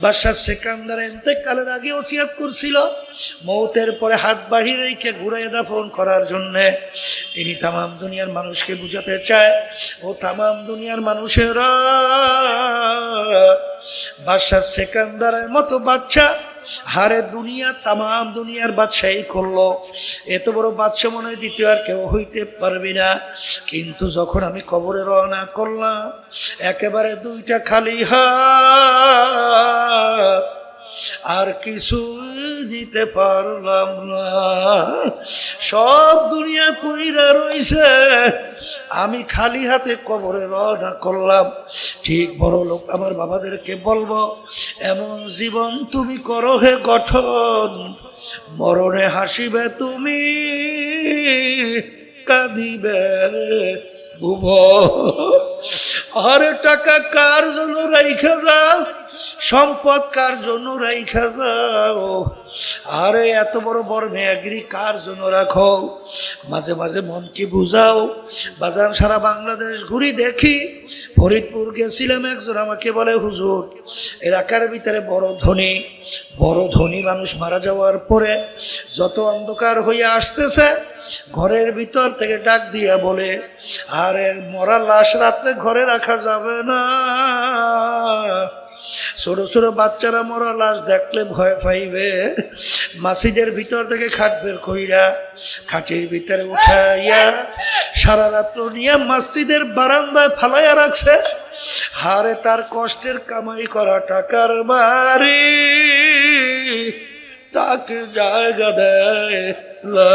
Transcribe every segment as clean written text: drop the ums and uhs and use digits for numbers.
বাদশা সেকান্দার ইন্তেকালের আগে ওসিয়ত করছিল মৌতের পরে হাত বাহিরে রেখে ঘুরিয়ে দাফন করার জন্য। তিনি তামাম দুনিয়ার মানুষকে বুঝাতে চায়, ও তামাম দুনিয়ার মানুষেরা, বাদশা সেকান্দারের মতো বাদশা হারে দুনিয়া তামাম দুনিয়ার বাদশাই করলো, এত বড় বাদশা মনে হয় দ্বিতীয় আর কেউ হইতে পারবি না। কিন্তু যখন আমি কবরে রওনা করলাম, একেবারে দুইটা খালি হাত, আর কিছু দিতে পারলাম না, সব দুনিয়া পইরা রইছে, আমি খালি হাতে কবরে রওনা করলাম। ঠিক বড় লোক আমার বাবাদেরকে বলবো, এমন জীবন তুমি করো হে গঠন, মরণে হাসিবে তুমি, কাঁদিবে ভুব। আর টাকা কার জন্য রাইখা যাও, সম্পদ কার জন্য রাইখা যাও, আরে এত বড় বড় মেয়াগিরি কার জন্য রাখো? মাঝে মাঝে মনকে বুঝাও। বাজার সারা বাংলাদেশ ঘুরি দেখি, ফরিদপুর গেছিলাম, একজন আমাকে বলে, হুজুর এলাকার ভিতরে বড় ধনী মানুষ মারা যাওয়ার পরে যত অন্ধকার হয়ে আসতেছে, ঘরের ভিতর থেকে ডাক দিয়া বলে, আরে মরা লাশ রাত্রে ঘরে রাখা যাবে না, ছোট ছোট বাচ্চারা মরা লাশ দেখলে ভয় পাইবে, মাসিদের ভিতর থেকে খাট বের কইরা খাটের ভিতরে উঠাইয়া সারা রাত্র নিয়ে মসজিদের বারান্দায় ফালাইয়া রাখছে। হারে তার কষ্টের কামাই করা টাকার বাড়ি তাকে জায়গা দেয় না।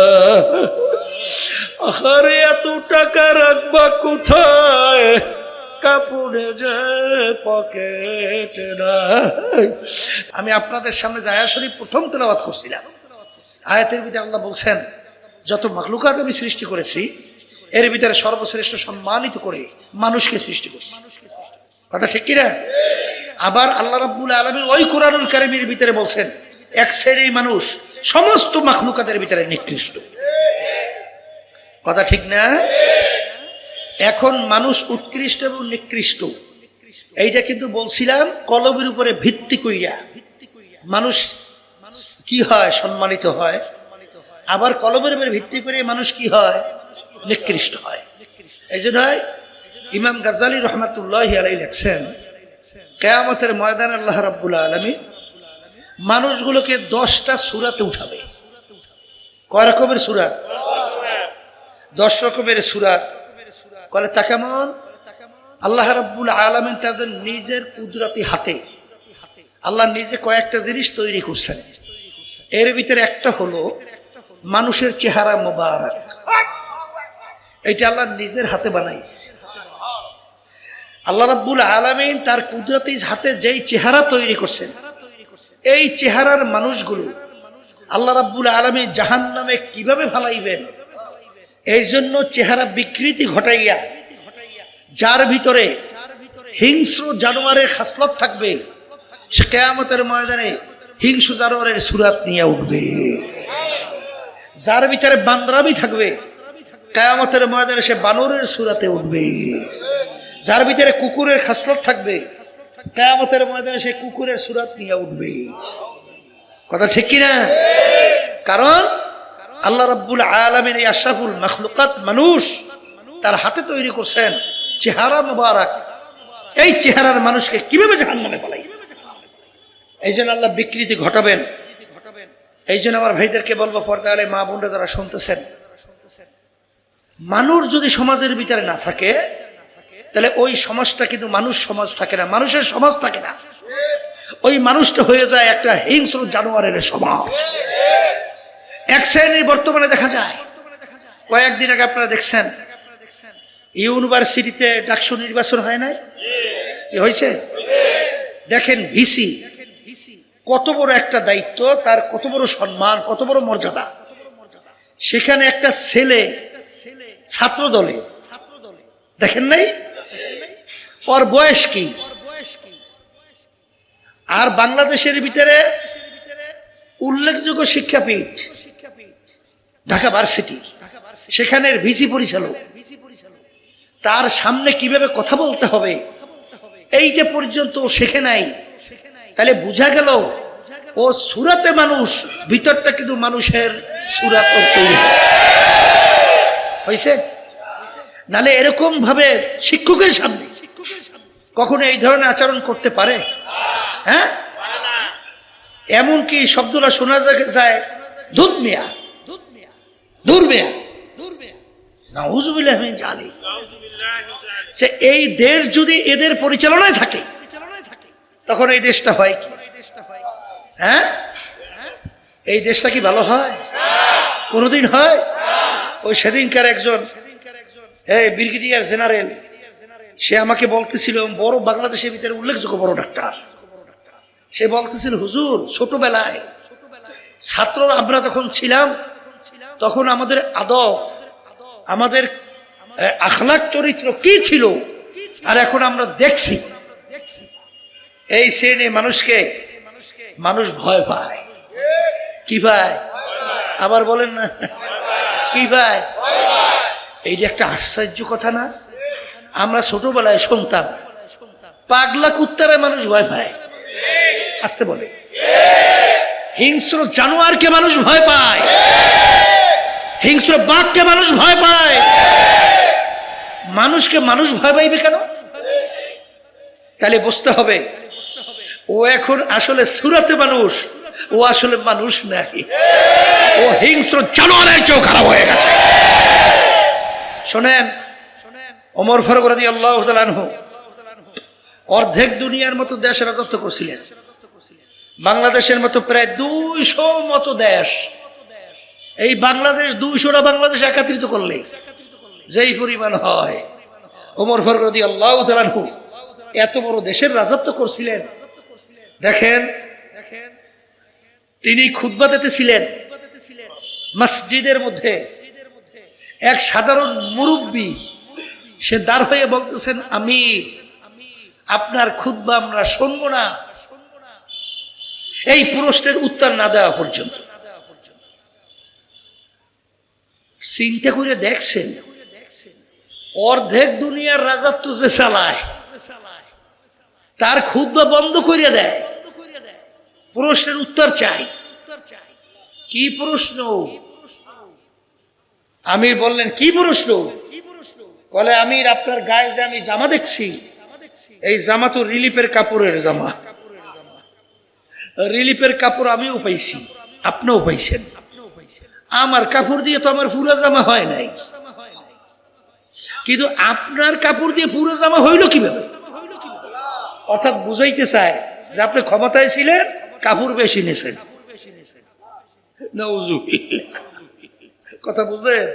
আরে এত টাকা রাখবা কোথায়, কাপড়ে যে পকেট নাই। আমি আপনাদের সামনে আয়াত শরীফ প্রথম তেলাওয়াত করছিলাম। আয়াতের ভিতরে আল্লাহ বলছেন, যত মাখলুকাত আমি সৃষ্টি করেছি, এর ভিতরে সর্বশ্রেষ্ঠ সম্মানিত করে মানুষকে সৃষ্টি করছি। কথা ঠিক কিনা? আবার আল্লাহ রাব্বুল আলামিন ওই কোরআনুল কারীমের ভিতরে বলছেন, এক শ্রেণীর মানুষ সমস্ত মাখলুকাতের ভিতরে নিকৃষ্ট। কথা ঠিক না? এখন মানুষ উৎকৃষ্ট এবং নিকৃষ্ট, এইটা কিন্তু বলছিলাম কলবের উপরে ভিত্তি কইরা মানুষ কি হয়, সম্মানিত হয়, আবার কলবের উপরে ভিত্তি করে মানুষ কি হয়, নিকৃষ্ট হয়। এই জন্য ইমাম গাজ্জালী রহমাতুল্লাহি আলাইহি লেখছেন, কিয়ামতের ময়দানে আল্লাহ রাব্বুল আলামিন মানুষগুলোকে 10টা সূরাতে উঠাবে। কয় রকমের সূরা? 10 রকমের সূরা। বলে তা কেমন? আল্লাহ রাব্বুল আলামিন তাদের নিজের কুদরতি হাতে আল্লাহ নিজে কয়েকটা জিনিস তৈরি করছেন। এর ভিতরে একটা হলো মানুষের চেহারা মোবারক। এইটা আল্লাহ নিজের হাতে বানাইছে। আল্লাহ রাব্বুল আলামিন তার কুদরতি হাতে যেই চেহারা তৈরি করছেন, এই চেহারার মানুষগুলো আল্লাহ রাব্বুল আলামিন জাহান্নামে কিভাবে ফালাইবেন, এই জন্য চেহারা বিকৃতি ঘটাইয়া যার ভিতরে হিংস্র জানোয়ারের খাসলত থাকবে, সে কিয়ামতের ময়দানে হিংস্র জানোয়ারের সুরাত নিয়ে উঠবে। যার ভিতরে বান্দরামি থাকবে, কিয়ামতের ময়দানে সে বানরের সুরাতে উঠবে। যার ভিতরে কুকুরের খাসলত থাকবে, কিয়ামতের ময়দানে সে কুকুরের সুরাত নিয়ে উঠবে। কথা ঠিক কিনা? কারণ আল্লাহ রাব্বুল আলামিন এই আশরাফুল মাখলুকাত মানুষ তার হাতে তৈরি করছেন চেহারা মুবারক। এই চেহারার মানুষকে কিভাবে জাহান্নামে পালাইবে, এই জন্য আল্লাহ বিকৃতি ঘটাবেন। এই জন্য আমার ভাইদেরকে বলবো, পর্দায় মা বোনরা যারা শুনতেছেন, মানুষ যদি সমাজের ভিতরে না থাকে, তাহলে ওই সমাজটা কিন্তু মানুষ সমাজ থাকে না, মানুষের সমাজ থাকে না। ওই মানুষটা হয়ে যায় একটা হিংস্র জানোয়ারের সমাজ। এক শ্রেণীর বর্তমানে দেখা যায়, কয়েকদিন আগে আপনারা দেখছেন ইউনিভার্সিটিতে ডাকসু নির্বাচন হয় নাই, কি হয়েছে? দেখেন ভিসি কত বড় একটা দায়িত্ব, তার কত বড় সম্মান, কত বড় মর্যাদা। সেখানে একটা ছেলে ছাত্র দলে, দেখেন নাই, ওর বয়স কি? আর বাংলাদেশের ভিতরে উল্লেখযোগ্য শিক্ষাপীঠ ঢাকা ভার্সিটি, সেখানের ভিসি পরিচালক, তার সামনে কিভাবে কথা বলতে হবে এইটা পর্যন্ত শেখে নাই। তাহলে বোঝা গেল ও সুরাতে মানুষ, ভিতরটা কিন্তু মানুষের সুরাত তৈরি হয়েছে। নালে এরকম ভাবে শিক্ষকের সামনে কখনো এই ধরনের আচরণ করতে পারে? হ্যাঁ, এমনকি শব্দটা শোনা যায় দুধ মিয়া, দূর মিয়া, নাউজুবিল্লাহ মিন জালিক। সে এই দেশ যদি এদের পরিচালনায় থাকে তখন এই দেশটা হয় কি? হ্যাঁ, এই দেশটা কি ভালো হয়? কোনোদিন হয়? ওই সেদিনকার একজন ব্রিগেডিয়ার জেনারেল, সে আমাকে বলতেছিল, বড় বাংলাদেশের ভিতরে উল্লেখযোগ্য বড় ডাক্তার, সে বলতেছিল হুজুর ছোটবেলায় ছাত্র আমরা যখন ছিলাম তখন আমাদের আদব, আমাদের আখলাক চরিত্র কি ছিল, আর এখন আমরা দেখছি এই শ্রেণী মানুষকে মানুষ ভয় পায়। কি পায়? আবার বলেন না, কি পায়? এই যে একটা আশ্চর্য কথা না? আমরা ছোটবেলায় শুনতাম পাগলা কুত্তারে মানুষ ভয় পায়, আসতে বলে হিংস্র জানোয়ারকে মানুষ ভয় পায়, হিংস্র বাঘকে মানুষ ভয় পায়। মানুষকে মানুষ ভয় পাইবে কেন? তাহলে বুঝতে হবে ও এখন আসলে সুরাতে মানুষ, ও আসলে মানুষ নাই, ও হিংস্র জানোয়ারের চেয়েও খারাপ হয়ে গেছে। শোনেন, ওমর ফারুক রাদিয়াল্লাহু তাআলা আনহু অর্ধেক দুনিয়ার মতো দেশ রাজত্ব করছিলেন। বাংলাদেশের মতো প্রায় 200 মতো দেশ, এই বাংলাদেশ 200টা বাংলাদেশ একত্রিত করলে যেই পরিমাণ হয়, ওমর ফারুক রাদিয়াল্লাহু তাআলা আনহু এত বড় দেশের রাজত্ব করছিলেন। দেখেন, তিনি খুতবা দিতেছিলেন মসজিদের মধ্যে, এক সাধারণ মুরব্বী সে দাঁড় হয়ে বলতেছেন, আমির আপনার খুতবা আমরা শুনবো না এই প্রশ্নের উত্তর না দেওয়া পর্যন্ত। চিন্তা করে দেখছেন, অর্ধেক দুনিয়ার রাজত্ব যে চালায় তার খুতবা বন্ধ করে দেয়, প্রশ্নের উত্তর চাই। কি প্রশ্ন? আমির বললেন, কি প্রশ্ন? বলে, আমির আপনার গায়ে যে আমি জামা দেখছি, এই জামা তো রিলিফের কাপড়ের জামা, রিলিফের কাপড় আমিও পাইছি, আপনিও পাইছেন, আমার কাপড় দিয়ে তো আমার পুরো জামা হয় নাই, কিন্তু আপনার কাপড় দিয়ে পুরো জামা হইল কিভাবে? অর্থাৎ বুঝাইতে চায় যে আপনি ক্ষমতায় ছিলেন, কাপড় বেশি নিয়েছেন। কথা বুঝেন?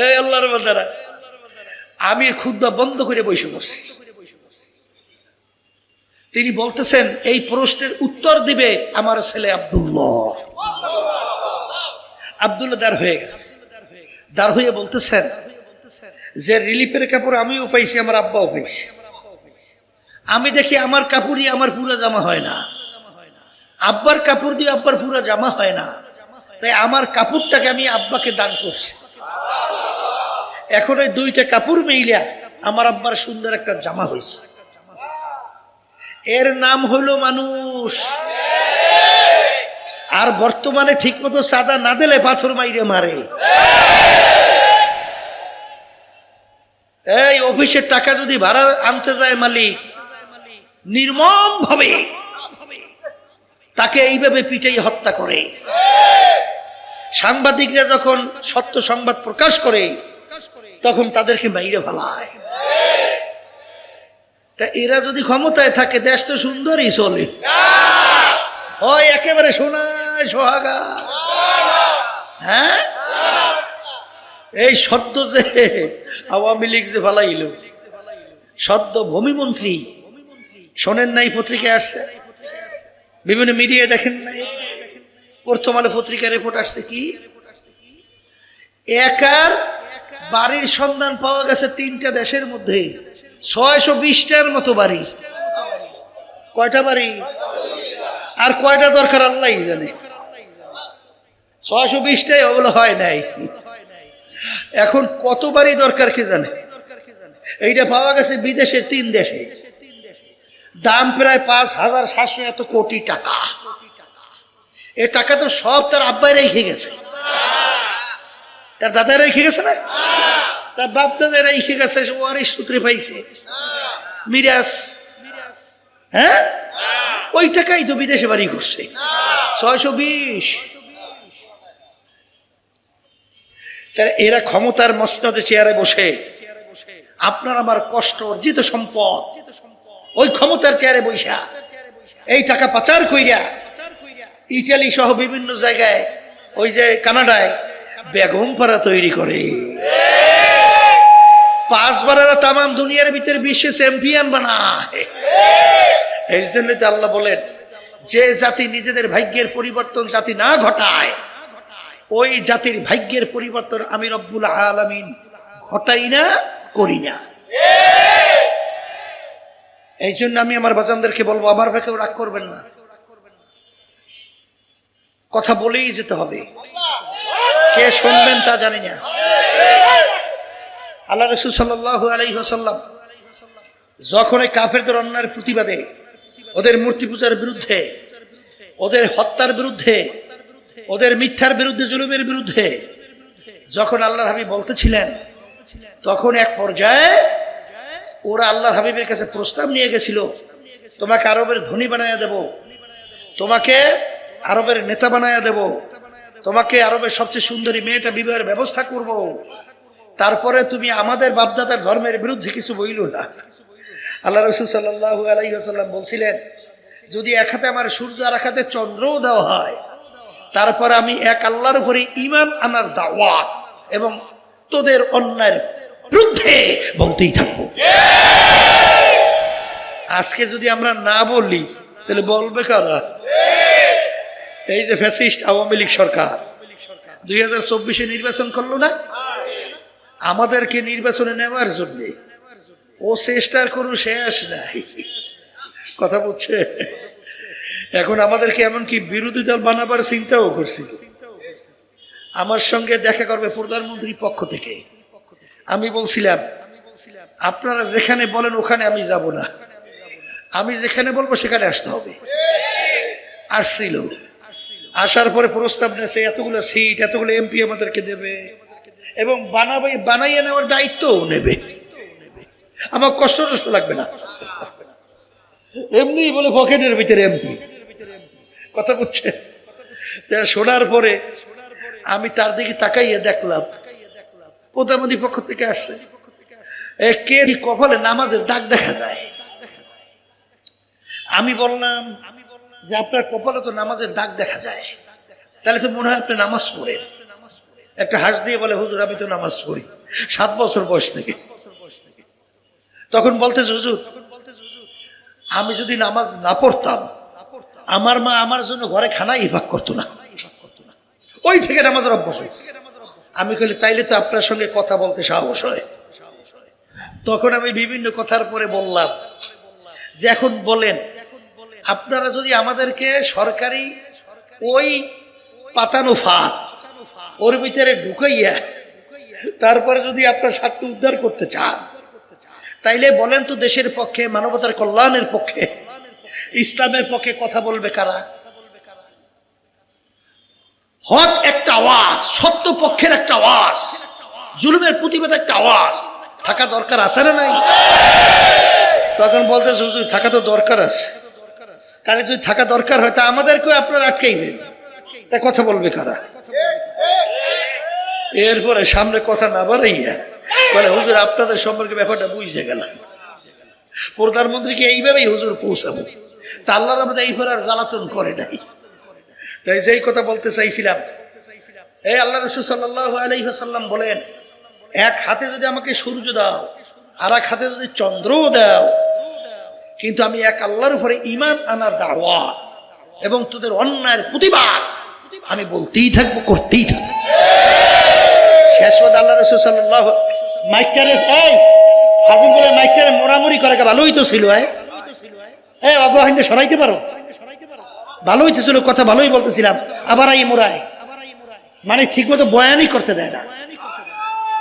এই আল্লাহর বান্দারা, আমি খুতবা বন্ধ করে বসে বসছি। তিনি বলতেছেন এই প্রশ্নের উত্তর দিবে আমার ছেলে আব্দুল্লাহ। আব্দুল্লাহ দাঁড় হয়ে গেছে, দাঁড় হয়ে বলতেছেন যে রিলিফের কাপড় আমিও পাইছি, আমার আব্বাও পাইছি, আমি দেখি আমার কাপড় দিয়ে আমার পুরো জামা হয় না, আব্বার কাপড় দিয়ে আব্বার পুরো জামা হয় না, তাই আমার কাপড়টাকে আমি আব্বাকে দান করছি। এখন ওই দুইটা কাপড় মিলিয়া আমার আব্বার সুন্দর একটা জামা হয়েছে। এর নাম হইল মানুষ। আর বর্তমানে ঠিক মতো সাদা না দিলে পাথর মাইরে মারে। এই অফিসের টাকা যদি ভাড়া আনতে যায় মালিক, নির্মম ভাবে তাকে এইভাবে পিটাই হত্যা করে। সাংবাদিকরা যখন সত্য সংবাদ প্রকাশ করে তখন তাদেরকে মাইরে ফেলায়। তা এরা যদি ক্ষমতায় থাকে দেশ তো সুন্দরই চলে, হয় একেবারে সোনায় সোহাগা। হ্যাঁ, এই সদ্য যে আওয়ামী লীগ যে ফালাইল, সদ্য ভূমিমন্ত্রী, শোনেন নাই? পত্রিকায় আসছে, বিভিন্ন মিডিয়ায় দেখেন নাই? প্রথম আলো পত্রিকার রিপোর্ট আসছে কি, একার বাড়ির সন্ধান পাওয়া গেছে 3টা দেশের মধ্যে, 620টার মতো বাড়ি। কয়টা বাড়ি আর কয়টা দরকার আল্লাহ জানে। 620টাই ওগুলো হয় নাই, এখন কত বাড়ি দরকার কে জানে। এইটা পাওয়া গেছে বিদেশের 3 দেশে, দাম প্রায় 5,700 এত কোটি টাকা। এ টাকা তো সব তার আব্বাই রেখে গেছে, তার দাদা রেখে গেছে না, তার বাপ দাদা রেখে গেছে, ওয়ারিশ সূত্রে পাইছে মিরাস। হ্যাঁ, ওই টাকাই তো বিদেশে বাড়ি করছে 620। এরা ক্ষমতার মসনদে চেয়ারে বসে আপনার আমার কষ্ট অর্জিত সম্পদ ওই ক্ষমতার চেয়ারে বৈশা এই টাকা পাচার কইরা ইটালি সহ বিভিন্ন জায়গায়, ওই যে কানাডায় বেগম পাড়া তৈরি করে। 5 বারেরা তাম দুনিয়ার ভিতরে বিশ্বে চ্যাম্পিয়ন বানায়। এই জন্য তো আল্লাহ বলেন, যে জাতি নিজেদের ভাগ্যের পরিবর্তন জাতি না ঘটায়, ওই জাতির ভাগ্যের পরিবর্তন আমি রব্বুল আলামিন ঘটাই না, করি না। এই জন্য আমি আমার বাজানদেরকে বলবো, আমার ভাইকেও রাগ করবেন না, কথা বলেই যেতে হবে। কে শুনবেন তা জানি না। আল্লাহ রাসূল সাল্লাল্লাহু আলাইহি ওয়াসাল্লাম যখন এই কাফেরদের অন্যায়ের প্রতিবাদে, ওদের মূর্তি পূজার বিরুদ্ধে, ওদের হত্যার বিরুদ্ধে, ওদের মিথ্যার বিরুদ্ধে, জুলুমের বিরুদ্ধে যখন আল্লাহর হাবিব বলতেছিলেন, তখন এক পর্যায়ে ওরা আল্লাহর হাবিবের কাছে প্রস্তাব নিয়ে গেছিল, তোমাকে আরবের ধনী বানায়া দেব, তোমাকে আরবের নেতা বানায়া দেব, তোমাকে আরবের সবচেয়ে সুন্দরী মেয়েটা বিবাহের ব্যবস্থা করব, তারপরে তুমি আমাদের বাপদাদার ধর্মের বিরুদ্ধে কিছু বইল না। আল্লাহ রাসূল সাল্লাল্লাহু আলাইহি ওয়াসাল্লাম বলছিলেন, যদি এক হাতে আমার সূর্য আর এক হাতে চন্দ্রও দেওয়া হয়, তারপরে আমি এক আল্লাহর উপরে ঈমান আনার দাওয়াত এবং তোদের অন্যায়ের বিরুদ্ধে বলতেই থাকবো। আজকে যদি আমরা না বলি তাহলে বলবে কারা? এই যে ফ্যাসিস্ট আওয়ামী লীগ সরকার 2024-এ নির্বাচন করলো না, আমাদেরকে নির্বাচনে নেওয়ার জন্য ও চেষ্টার কোনো শেষ নাই। কথা বলছে, এখন আমাদেরকে এমনকি বিরোধী দল বানাবার চিন্তাও করছিল। আমার সঙ্গে দেখা করবে প্রধানমন্ত্রীর পক্ষ থেকে। আমি বলছিলাম, আপনারা যেখানে বলেন ওখানে আমি যাব না, আমি যেখানে বলবো সেখানে আসতে হবে। আসছিল, আসার পরে প্রস্তাব নেছে এতগুলো সিট, এতগুলো এমপি আমাদেরকে দেবে এবং বানাইয়ে নেওয়ার দায়িত্বও নেবে। আমার কষ্ট লাগবে না, এমনি বলে পকেটের ভিতরে এমপি। কথা বুঝছে? শোনার পরে আমি তার দিকে তাকাইয়ে দেখলাম প্রধানমন্ত্রীর পক্ষ থেকে আসছে, কে কপালে নামাজের দাগ দেখা যায়। আমি বললাম যে আপনার কপালে তো নামাজের দাগ দেখা যায়, তাহলে তো মনে হয় আপনি নামাজ পড়েন। একটা হাস দিয়ে বলে, হুজুর আমি তো নামাজ পড়ি 7 বছর বয়স থেকে। তখন বলতেছে, হুজুর আমি যদি নামাজ না পড়তাম, আমার মা আমার জন্য ঘরে খানা ইফাক করতো না, ওই থেকে নামাজের অভ্যাস। আমি কইলে তাইলে তো আপনার সঙ্গে কথা বলতে সাহস হয়। তখন আমি বিভিন্ন কথার পরে বললাম যে এখন বলেন, আপনারা যদি আমাদেরকে সরকারি ওই পাতানো ফাঁদ ওর ভিতরে ঢুকাইয়া তারপরে যদি আপনার স্বার্থ উদ্ধার করতে চান, তাইলে বলেন তো দেশের পক্ষে, মানবতার কল্যাণের পক্ষে, ইসলামের পক্ষে কথা বলবে কারা? হক একটা আওয়াজ, সত্য পক্ষের একটা আওয়াজ, জুলুমের প্রতিবাদ একটা আওয়াজ থাকা দরকার আছে না নাই? তখন বলতে হুজুর থাকা তো দরকার আছে, কারণ যদি থাকা দরকার হয় তা আমাদেরকেও আপনারা আটকাইবেন, তা কথা বলবে কারা? এরপরে সামনে কথা না বাড়াইয়া বলে, হুজুর আপনাদের সম্পর্কে ব্যাপারটা বুঝে গেলাম, প্রধানমন্ত্রীকে এইভাবেই হুজুর পৌঁছাবো। তা আল্লাহর আমাদের এইভাবে আর জ্বালাতন করে নাই। তাই যেই কথা বলতে চাইছিলাম, এই আল্লাহ রাসূল সাল্লাল্লাহু আলাইহি ওয়াসাল্লাম বলেন, এক হাতে যদি আমাকে সূর্য দাও আর এক হাতে যদি চন্দ্রও দাও, কিন্তু আমি এক আল্লাহর উপরে ঈমান আনার দাওয়াত এবং তোদের অন্যায়ের প্রতিবাদ আমি বলতেই থাকবো, করতেই থাকবো। শেষ পর্যন্ত আল্লাহ রাসূল সাল্লাল্লাহু মাইকটারে হাজির করে মাইকটারে মোড়ামুড়ি করে ভালোই তো ছিল। বাবু হিন্দে সরাইতে পারো, ভালোই তো ছিল, কথা ভালোই বলতেছিলাম, আবার এই মোড়ায়, মানে ঠিক মতো বয়ানই করতে দেয় না,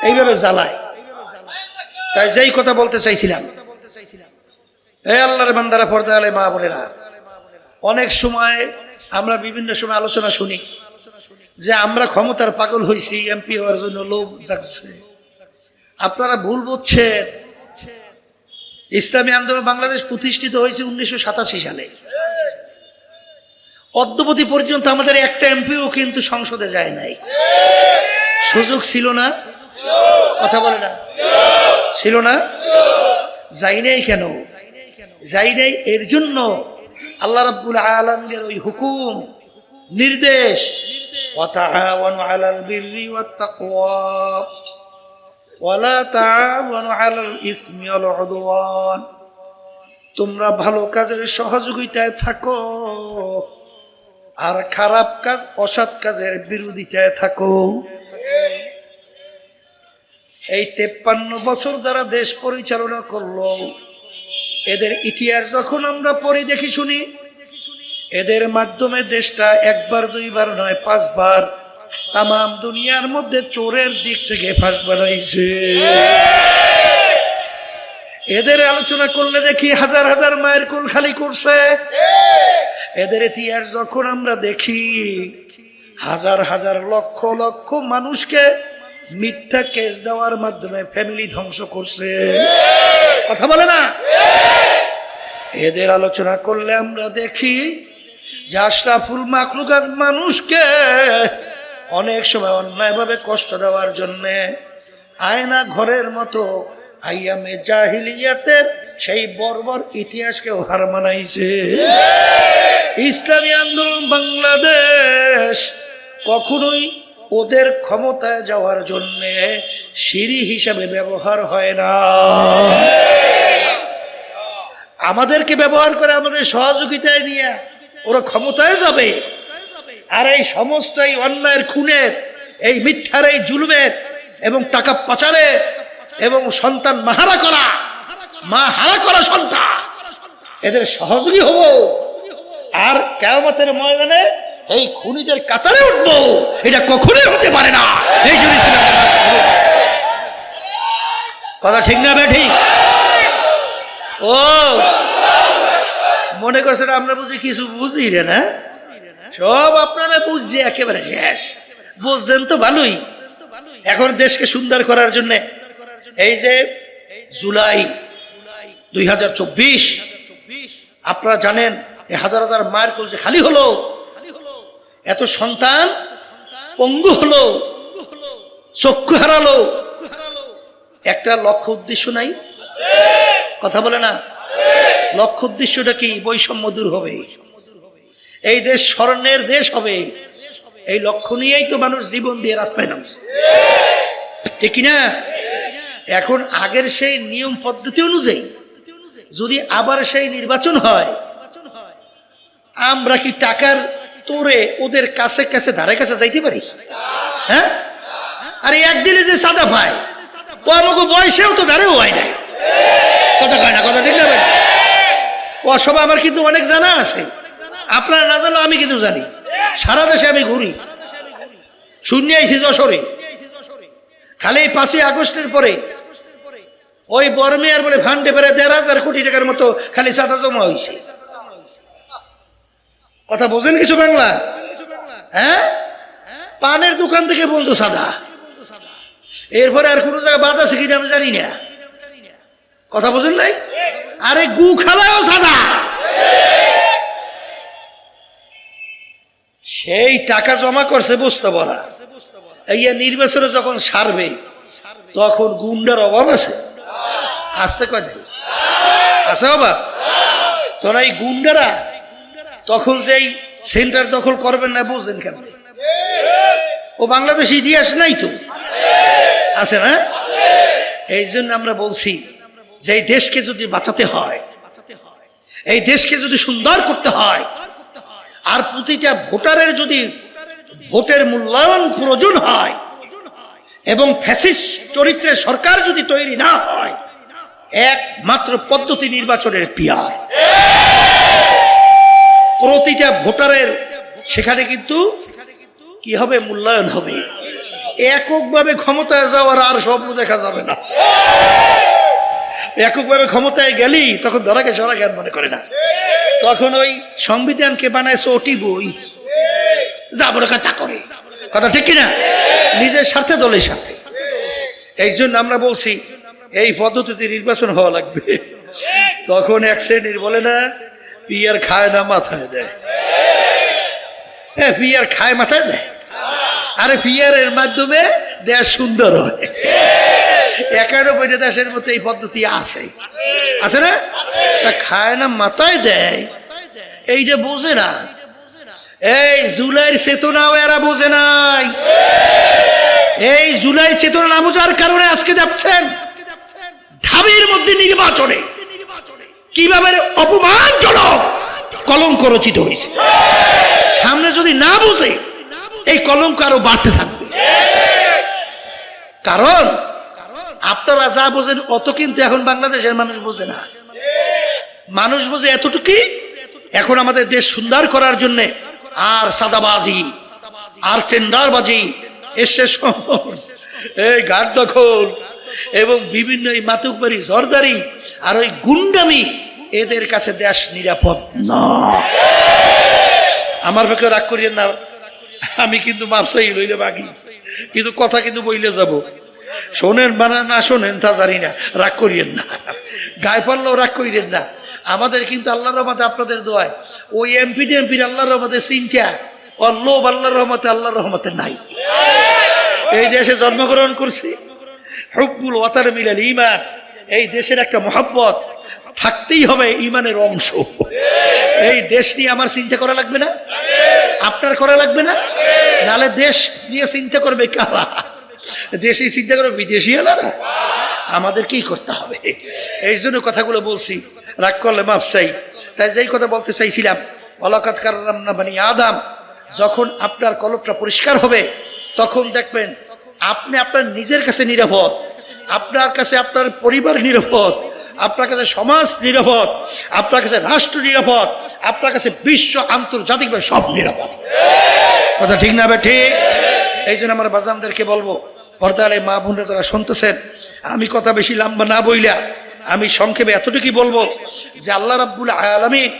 এইভাবে জ্বালায়। তাই যেই কথা বলতে চাইছিলাম, এই আল্লাহর বান্দারা, পর্দা আলে মা বোনেরা, অনেক সময় আমরা বিভিন্ন সময় আলোচনা শুনি যে আমরা ক্ষমতার পাগল হয়েছি, এমপি হওয়ার জন্য লোভ জাগছে। আপনারা ভুল বুঝছেন। ইসলামী আন্দোলন বাংলাদেশ প্রতিষ্ঠিত হয়েছে 1987 সালে। অদ্যবধি পর্যন্ত আমাদের একটা এমপিও কিন্তু সংসদে যায় নাই। সুযোগ ছিল না? কথা বলে না, ছিল না? যাই নাই কেন? যাই নাই এর জন্য আল্লাহ রাব্বুল আলামিনের ওই হুকুম, নির্দেশ, ওয়া তাআওয়ানু আলাল বিররি ওয়াত তাকওয়া ওয়া লা তাআওয়ানু আলাল ইসমি ওয়াল উদওয়ান। তোমরা ভালো কাজের সহযোগিতায় থাকো আর খারাপ কাজ, অসৎ কাজের বিরোধিতায় থাকো। এই 53 বছর যারা দেশ পরিচালনা করলো, এদের ইতিহাস যখন আমরা পড়ি, দেখি, শুনি, এদের মাধ্যমে দেশটা একবার দুইবার নয় 5 বার তাম দুনিয়ার মধ্যে চোরের দিক থেকে ফাঁস বানাইছে। এদের আলোচনা করলে দেখি হাজার হাজার মায়ের কোল খালি করছে। এদের ইতিহাস যখন আমরা দেখি, হাজার হাজার লক্ষ লক্ষ মানুষকে মিথ্যা কেস দেওয়ার মাধ্যমে ফ্যামিলি ধ্বংস করছে। কথা বলে না? এদের আলোচনা করলে আমরা দেখি যে আশরাফুল মাখলুকাত মানুষকে অনেক সময় অন্যায়ভাবে কষ্ট দেওয়ার জন্য আয়না ঘরের মতো আইয়ামে জাহিলিয়াতের সেই বর্বর ইতিহাসকেও হার মানাইছে। ইসলামী আন্দোলন বাংলাদেশ কখনোই ওদের ক্ষমতায় যাওয়ার জন্য সিঁড়ি হিসাবে ব্যবহার হয় না। আমাদেরকে ব্যবহার করে আমাদের সহযোগিতায় নিয়ে ওরা ক্ষমতায় যাবে। আর এই সমস্ত এই অন্যায়ের, খুনের, এই মিথ্যার, এই জুলুমের এবং টাকা পাচারের এবং সন্তান মাহারা করা, মা হারা করা সন্তান, এদের সহযোগী হব। আর কিয়ামতের ময়দানে এই খুনিদের কাতারে উঠবো। এটা কখনোই হতে পারে না। এই জন্য কথা ঠিক না বেঠিক? ও মনে করছেন আমরা বুঝি কিছু বুঝি রে? না, সব আপনারা বুঝছে একেবারে শেষ। বুঝছেন তো ভালোই। এখন দেশকে সুন্দর করার জন্য এই যে জুলাই 2024, আপনারা জানেন এই হাজার হাজার মায়ের কোল যে খালি হলো, এত সন্তান পঙ্গু হলো, চক্ষু হারালো, একটা লক্ষ্য উদ্দেশ্য নাই? কথা বলে না? লক্ষ্য উদ্দেশ্যটা কি? বৈষম্য দূর হবে, এই দেশ স্বর্ণের দেশ হবে। এই লক্ষ্য নিয়েই তো মানুষ জীবন দিয়ে রাস্তায় নামছে, ঠিক না? এখন আগের সেই নিয়ম পদ্ধতি অনুযায়ী যদি আবার সেই নির্বাচন হয়, আমরা কি টাকার তোরে ওদের কাছে কাছে ধারে কাছে যাইতে পারি? হ্যাঁ, আরে একদিনে যে সাদা পায় ও আমাকে বয়সেও তো ধারেও হয় নাই। কথা কয় না? কথা ঠিক না? ও সব আমার কিন্তু অনেক জানা আছে, আপনারা না জানো, আমি কিন্তু জানি। সারা দেশে আমি ঘুরি, শুনে আইছি যশোরে। খালি 5ই আগস্টের পরে ওই বর্মিয়ার বলে ফান্ডে পেরে 1,500 কোটি টাকার মতো খালি চাঁদা জমা হয়েছে। কথা বোঝেন কিছু বাংলা? হ্যাঁ, পানের দোকান থেকে বন্ধু সাদা, এরপরে আর কোনো জায়গায় বাদ আছে কিনা আমি জানি না। কথা বোঝেন নাই? আরে গু খালাও সাদা। সেই টাকা জমা করছে বুঝতে পারা। এই নির্বাচনে যখন সারবে তখন গুন্ডার অভাব আছে? আসতে কয় আছে অভাব? তোরা এই গুন্ডারা তখন যেই সেন্টার দখল করবেন না, বুঝলেন কেমন? ও বাংলাদেশ ইতিহাস নাই তো? আছে না? এই জন্য আমরা বলছি যে এই দেশকে যদি বাঁচাতে হয়, এই দেশকে যদি সুন্দর করতে হয়, আর প্রতিটা ভোটারের যদি ভোটের মূল্যায়ন প্রয়োজন হয় এবং ফ্যাসিস্ট চরিত্রের সরকার যদি তৈরি না হয়, একমাত্র পদ্ধতি নির্বাচনের পিয়ার। প্রতিটা ভোটারের সেখানে কিন্তু কি হবে? মূল্যায়ন হবে। এককভাবে ক্ষমতায় যাওয়ার আর স্বপ্ন দেখা যাবে না। এককভাবে ক্ষমতায় গেলি তখন ধরাকে সরা জ্ঞান মনে করে না, তখন ওই সংবিধানকে বানাইছে ওটি বই, যা বড় কথা করে, কথা ঠিক কিনা, নিজের স্বার্থে দলের স্বার্থে। এই জন্য আমরা বলছি এই পদ্ধতিতে নির্বাচন হওয়া লাগবে। তখন এক শ্রেণীর বলে না পিয়ার খায় না মাথায় দেয়, হ্যাঁ পিয়ার খায় মাথায় দেয়, আরে পিয়ারের মাধ্যমে দেশ সুন্দর হয়। 91 দেশের মধ্যে এই পদ্ধতি আছে, আছে না? খায় না মাথায় দেয়, এইটা বোঝে না। এই জুলাইয়ের চেতনাও এরা বোঝে নাই। এই জুলাইয়ের চেতনা না বোঝার কারণে আজকে যাচ্ছেন ঢাবির মধ্যে নির্বাচনে কিভাবে অপমানজনক কলঙ্ক রচিত হয়েছে। সামনে যদি না বুঝে এই কলঙ্ক আরো বাড়তে থাকবে। কারণ আপনারা যা বোঝেন অত কিন্তু এখন বাংলাদেশের মানুষ বোঝে না। মানুষ বোঝে এতটুকুই, এখন আমাদের দেশ সুন্দর করার জন্য আর সাদাবাজি আর টেন্ডারবাজি এসে এই ঘাট দখল এবং বিভিন্ন এই মাতুকবাড়ি জরদারি আর ওই গুন্ডামি, এদের কাছে দেশ নিরাপদ না। আমার পক্ষে রাগ করিয়েন না, আমি কিন্তু মাপসাই লইলে বাগি, কিন্তু কথা কিন্তু বইলে যাব। শোনেন বানা না শোনেন তা জানি না, রাগ করিয়েন না, গায়ে পারলেও রাগ করিয়েন না। আমাদের কিন্তু আল্লাহর রহমতে আপনাদের দোয়ায় ওই এমপি টেমপির আল্লাহর রহমতে চিন্তা ও লোভ আল্লাহর রহমতে আল্লাহর রহমতে নাই। এই দেশে জন্মগ্রহণ করছি, হুব্বুল ওয়াতান মিনাল ঈমান, এই দেশের একটা মহব্বত থাকতেই হবে, ঈমানের অংশ। এই দেশ নিয়ে আমার চিন্তা করা লাগবে না, আপনার করা লাগবে না, নাহলে দেশ নিয়ে চিন্তা করবে কারা? দেশি চিন্তা করবে বিদেশি এলারা। আমাদের কি করতে হবে? এই জন্য কথাগুলো বলছি, রাগ করলে মাফ চাই। তাই যেই কথা বলতে চাইছিলাম, ওয়ালাকাদ কাররামনা বানি আদম, যখন আপনার কলবটা পরিষ্কার হবে তখন দেখবেন আপনি আপনার নিজের কাছে নিরাপদ, আপনার কাছে আপনার পরিবার নিরাপদ, আপনার কাছে সমাজ নিরাপদ, আপনার কাছে রাষ্ট্র নিরাপদ, আপনার কাছে বিশ্ব আন্তর্জাতিকভাবে সব নিরাপদ। কথা ঠিক না? ঠিক। এই জন্য আমার বাজানদেরকে বলবো, পর্দালে মা বোনরা যারা শুনতেছেন, আমি কথা বেশি লম্বা না বইলা আমি সংক্ষেপে এতটুকুই বলবো যে আল্লাহ রাব্বুল আলামিন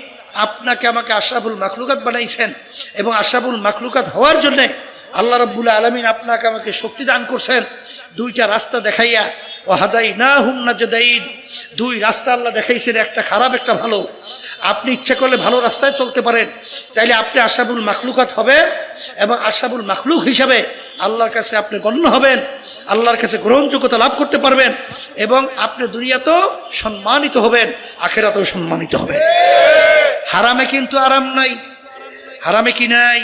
আপনাকে আমাকে আশরাফুল মাখলুকাত বানাইছেন এবং আশরাফুল মাখলুকাত হওয়ার জন্যে আল্লাহ রাব্বুল আলামিন আপনাকে আমাকে শক্তি দান করছেন। দুইটা রাস্তা দেখাইয়া ওয়াহাদাইনাহুম নাজদাইন, দুই রাস্তা আল্লাহ দেখাইছেন, একটা খারাপ একটা ভালো। আপনি ইচ্ছা করলে ভালো রাস্তায় চলতে পারেন, তাইলে আপনি আশরাফুল মাখলুকাত হবেন এবং আশরাফুল মাখলুক হিসাবে আল্লাহর কাছে আপনি গণ্য হবেন, আল্লাহর কাছে গ্রহণযোগ্যতা লাভ করতে পারবেন এবং আপনি দুনিয়াতেও সম্মানিত হবেন, আখিরাতেও সম্মানিত হবেন। হারামে কিন্তু আরাম নাই, হারামে কি নাই?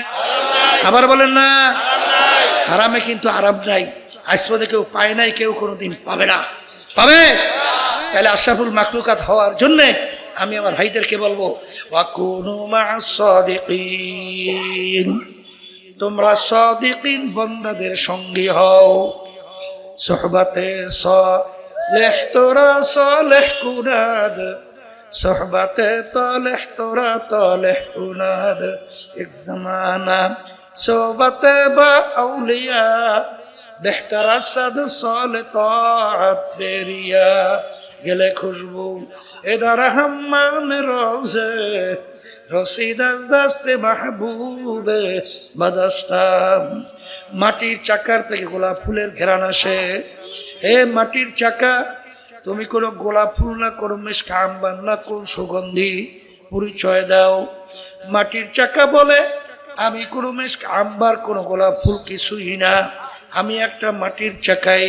আবার বলেন না, হারামে কিন্তু আরাম নাই। আজ পর্যন্ত কেউ পায় নাই, কেউ কোনোদিন পাবে না, পাবে। তাহলে আশরাফুল মাখলুকাত হওয়ার জন্যে আমি আমার ভাইদেরকে বলবো, ওয়াকুনু মা'আস সাদিকিন, তোমরা সাদিকিন বান্দাদের সঙ্গী হও। সুহবাতে সালেহ তোরা সালেহ কুনাদ, সুহবাতে তালেহ তোরা তালেহ কুনাদ। এক জামানা সোহবাতে বা আউলিয়া, বেহতার সাদ সালে তাআত বেরিয়া। গেলে খুশবু এদার হাম্মামে রোজে, রসিদাস দাস্তে মাহবুবে বাদাস্তাম। মাটির চাকার থেকে গোলাপ ফুলের ঘেরান আসে। হে মাটির চাকা, তুমি কোনো গোলাপ ফুল না, কোনো মিশক আম্বার না, কোন সুগন্ধি পরিচয় দাও। মাটির চাকা বলে, আমি কোনো মিশক আম্বার, কোনো গোলাপ ফুল কিছুই না, আমি একটা মাটির চাকাই।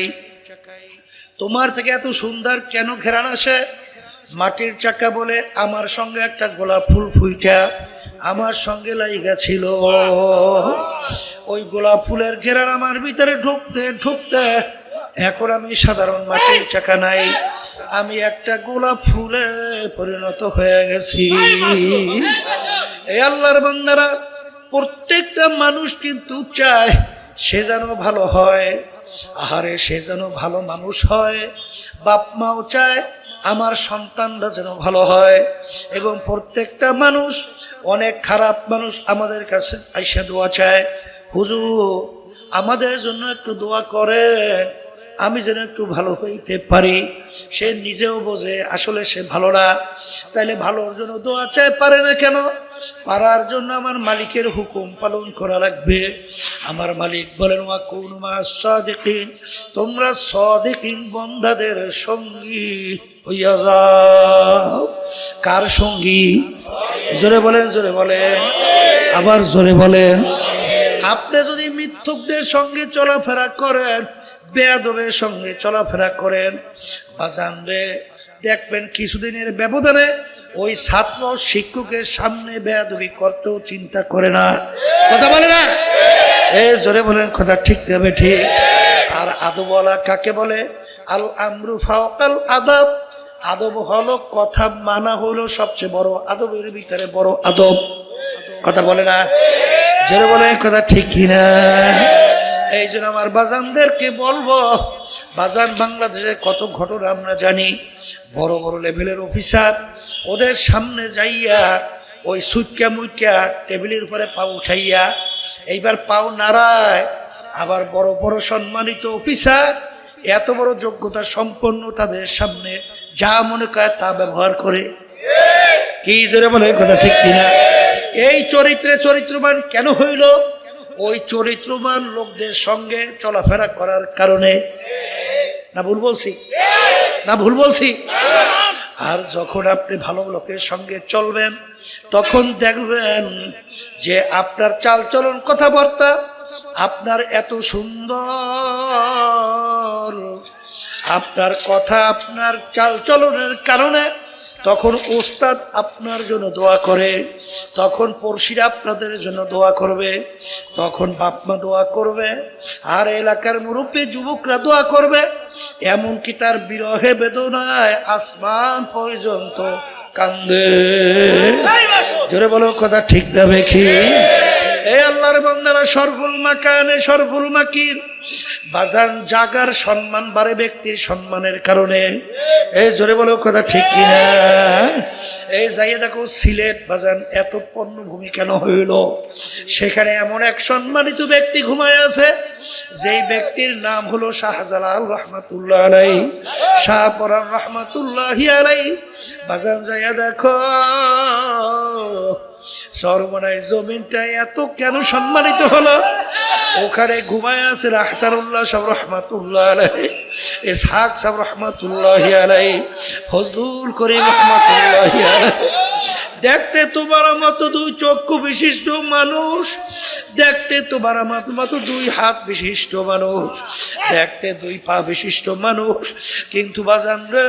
তোমার থেকে এত সুন্দর কেন ঘেরান আসে? মাটির চাকা বলে, আমার সঙ্গে একটা গোলাপ ফুল ফুইটা আমার সঙ্গে লাইগা ছিল। ওই গোলাপ ফুলের ঘেরান আমার ভিতরে ঢুকতে ঢুকতে এখন আমি সাধারণ মাটির চাকা নাই, আমি একটা গোলাপ ফুলে পরিণত হয়ে গেছি। এই আল্লাহর বান্দারা, প্রত্যেকটা মানুষ কিন্তু চায় সে যেন ভালো হয়। আহারে, সে যেন ভালো মানুষ হয়। বাপ মাও চায় আমার সন্তানরা যেন ভালো হয়। এবং প্রত্যেকটা মানুষ, অনেক খারাপ মানুষ আমাদের কাছে আইসা দোয়া চায়, হুজুর আমাদের জন্য একটু দোয়া করেন, আমি যেন একটু ভালো হইতে পারি। সে নিজেও বোঝে আসলে সে ভালো না, তাইলে ভালোর জন্য দোয়া চাই, পারে না কেন? পারার জন্য আমার মালিকের হুকুম পালন করা লাগবে। আমার মালিক বলেন ওয়াকুনু মা'আস সাদিকিন, তোমরা সাদিকিন বান্দাদের সঙ্গী হইয়া যাও। কার সঙ্গী? জোরে বলেন, জোরে বলেন, আবার জোরে বলেন। আপনি যদি মিথ্যুকদের সঙ্গে চলাফেরা করেন, বেয়াদবের সঙ্গে চলাফেরা করেন, বাজান রে দেখবেন কিছুদিনের ব্যবধানে ওই ছাত্র শিক্ষকের সামনে বেয়াদবি করতেও চিন্তা করে না। কথা বলে না? জোরে বলেন, কথা ঠিক হবে ঠিক। আর আদবওয়ালা কাকে বলে? আল আমরু ফাওকাল আদব। আদব হলো কথা মানা, হলো সবচেয়ে বড় আদবের ভিতরে বড় আদব। কথা বলে না? জোরে বলেন, কথা ঠিক কিনা? এই জন্য আমার বাজানদেরকে বলবো, বাজান বাংলাদেশে কত ঘটনা আমরা জানি। বড় বড় লেভেলের অফিসার ওদের সামনে যাইয়া ওই সুটকা মুটকা টেবিলের উপরে পাও উঠাইয়া এইবার পাও নাড়ায়। আবার বড় বড় সম্মানিত অফিসার এত বড় যোগ্যতা সম্পন্ন তাদের সামনে যা মনে করে তা ব্যবহার করে। কি জোরে বলে, কথা ঠিক কিনা? এই চরিত্রে চরিত্রবান কেন হইল? ওই চরিত্রবান লোকদের সঙ্গে চলাফেরা করার কারণে। না ভুল বলছি? না ভুল বলছি? আর যখন আপনি ভালো লোকের সঙ্গে চলবেন তখন দেখবেন যে আপনার চালচলন কথাবার্তা আপনার এত সুন্দর, আপনার কথা আপনার চালচলনের কারণে তখন ওস্তাদ আপনার জন্য দোয়া করে, তখন পড়শিরা আপনাদের জন্য দোয়া করবে, তখন বাপমা দোয়া করবে, আর এলাকার মুরব্বী যুবকরা দোয়া করবে। এমনকি তার বিরহে বেদনায় আসমান পর্যন্ত কান্দে। জোরে বলো, কথা ঠিক না বেখি? এই আল্লাহর বান্দারা সরফুল মাকানে সরফুল মাকির। বাজান জাগার সম্মান বাড়ে ব্যক্তির সম্মানের কারণে। এই জোরে বলো, কথা ঠিক কিনা? এই যাইয়ে দেখো সিলেট বাজান এত পণ্যভূমি কেন হইল? সেখানে এমন এক সম্মানিত ব্যক্তি ঘুমায় আছে, যেই ব্যক্তির নাম হলো শাহজালাল রহমাতুল্লাহ আলাই, শাহপরান রহমাতুল্লাহি আলাই। বাজান যাইয়া দেখো সরমনায় জমিনটা এত কেন সম্মানিত হলো? ওখানে ঘুমায় আছে আহসানুল্লাহ সাহেব রহমাতুল্লাহ আলাইহি, ইসহাক সাহেব রহমাতুল্লাহি আলাইহি, ফজলুল করিম রহমাতুল্লাহি আলাইহি। দেখতে তোমার মতো দুই চক্ষু বিশিষ্ট মানুষ, দেখতে তোমার মতো দুই হাত বিশিষ্ট মানুষ, দেখতে দুই পা বিশিষ্ট মানুষ, কিন্তু বাজান রে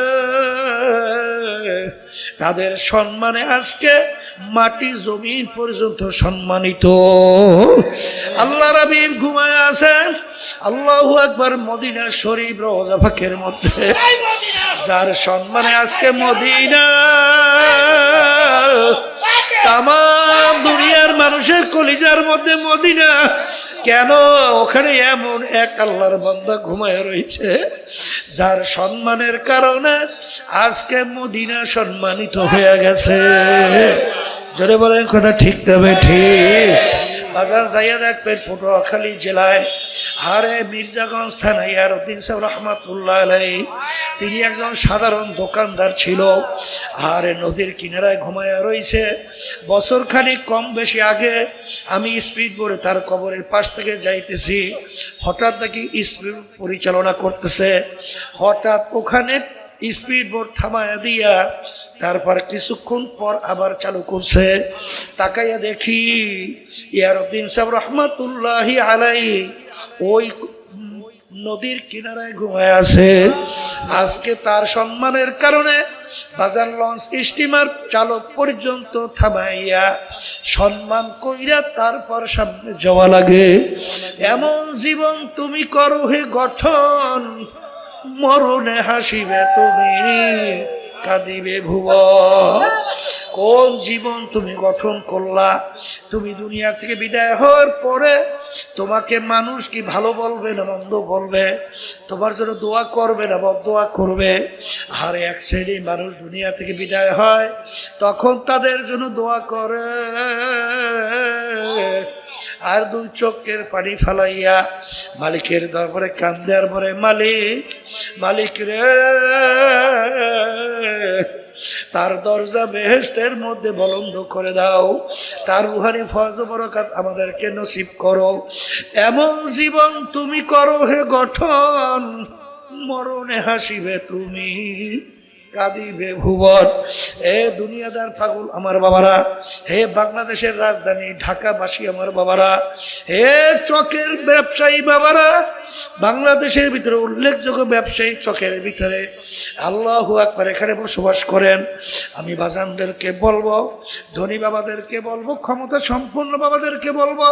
তাদের সম্মানে আজকে মাটি জমিন পর্যন্ত সম্মানিত। আল্লাহ রাবিব ঘুমায় আছেন, আল্লাহু আকবার, মদিনা শরীফ রওজা পাকের মধ্যে, যার সম্মানে আজকে মদিনা তাম দুনিয়ার মানুষের কলিজার মধ্যে মদিনা। কেন? ওখানে এমন এক আল্লাহর বান্দা ঘুমায় রয়েছে, যার সম্মানের কারণে আজকে মদিনা সম্মানিত হয়ে গেছে। জোরে বলেন, কথা ঠিক না ঠিক? বাজার যাইয়া দেখবেন পটুয়াখালী জেলায় আরে মির্জাগঞ্জ থানায় ইয়ারউদ্দিন সাহেব রহমাতুল্লাহ আলাইহি, তিনি একজন সাধারণ দোকানদার ছিল, আর নদীর কিনারায় ঘুমায়া রয়েছে। বছর খানিক কম বেশি আগে আমি স্পিড বোর্ডে তার কবরের পাশ থেকে যাইতেছি, হঠাৎ দেখি স্পিড পরিচালনা করতেছে, হঠাৎ ওখানে স্পিড বোর্ড থামায়া দিয়া তারপর কিছুক্ষণ পর আবার চালু করছে। তাকাইয়া দেখি ইয়ারউদ্দিন সাহেব রহমাতুল্লাহি আলাইহি ওই নদীর কিনারায় ঘুমায় আছে। আজকে তার সম্মানের কারণে বাজার লঞ্চ স্টিমার চালক পর্যন্ত থামাইয়া সম্মান কইরা তারপর সামনে যাওয়া লাগে। এমন জীবন তুমি করো হে গঠন, মরণে হাসিবে তুমি কাঁদিবে ভুবন। কোন জীবন তুমি গঠন করলা? তুমি দুনিয়া থেকে বিদায় হওয়ার পরে তোমাকে মানুষ কি ভালো বলবে না মন্দ বলবে, তোমার জন্য দোয়া করবে না বদদোয়া করবে। আর এক শ্রেণীর মানুষ দুনিয়া থেকে বিদায় হয়, তখন তাদের জন্য দোয়া করে, আর আর দুই চোখের পানি ফালাইয়া মালিকের দরবারে কান্দে আর বলে, মালিক, মালিক রে, তার দরজা বেহেশতের মধ্যে বলন্দ করে দাও, তার রুহানি ফয়জ বরকত আমাদেরকে নসিব করো। এমন জীবন তুমি করো হে গঠন, মরণে হাসিবে তুমি, কাঁদিবে ভুবন। হে দুনিয়াদার পাগল আমার বাবারা, হে বাংলাদেশের রাজধানী ঢাকাবাসী আমার বাবারা, হে চকের ব্যবসায়ী বাবারা, বাংলাদেশের ভিতরে উল্লেখযোগ্য ব্যবসায়ী চকের ভিতরে আল্লাহু আকবার এখানে বসবাস করেন। আমি বাজানদেরকে বলবো, ধনী বাবাদেরকে বলবো, ক্ষমতা সম্পন্ন বাবাদেরকে বলবো,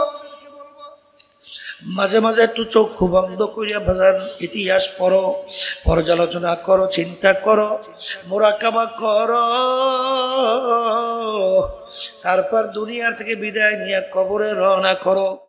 মাঝে মাঝে একটু চক্ষু বন্ধ করিয়া বাজান ইতিহাস পড়ো, পর্যালোচনা করো, চিন্তা করো, মোরাকাবা করো, তারপর দুনিয়ার থেকে বিদায় নিয়ে কবরে রওনা করো।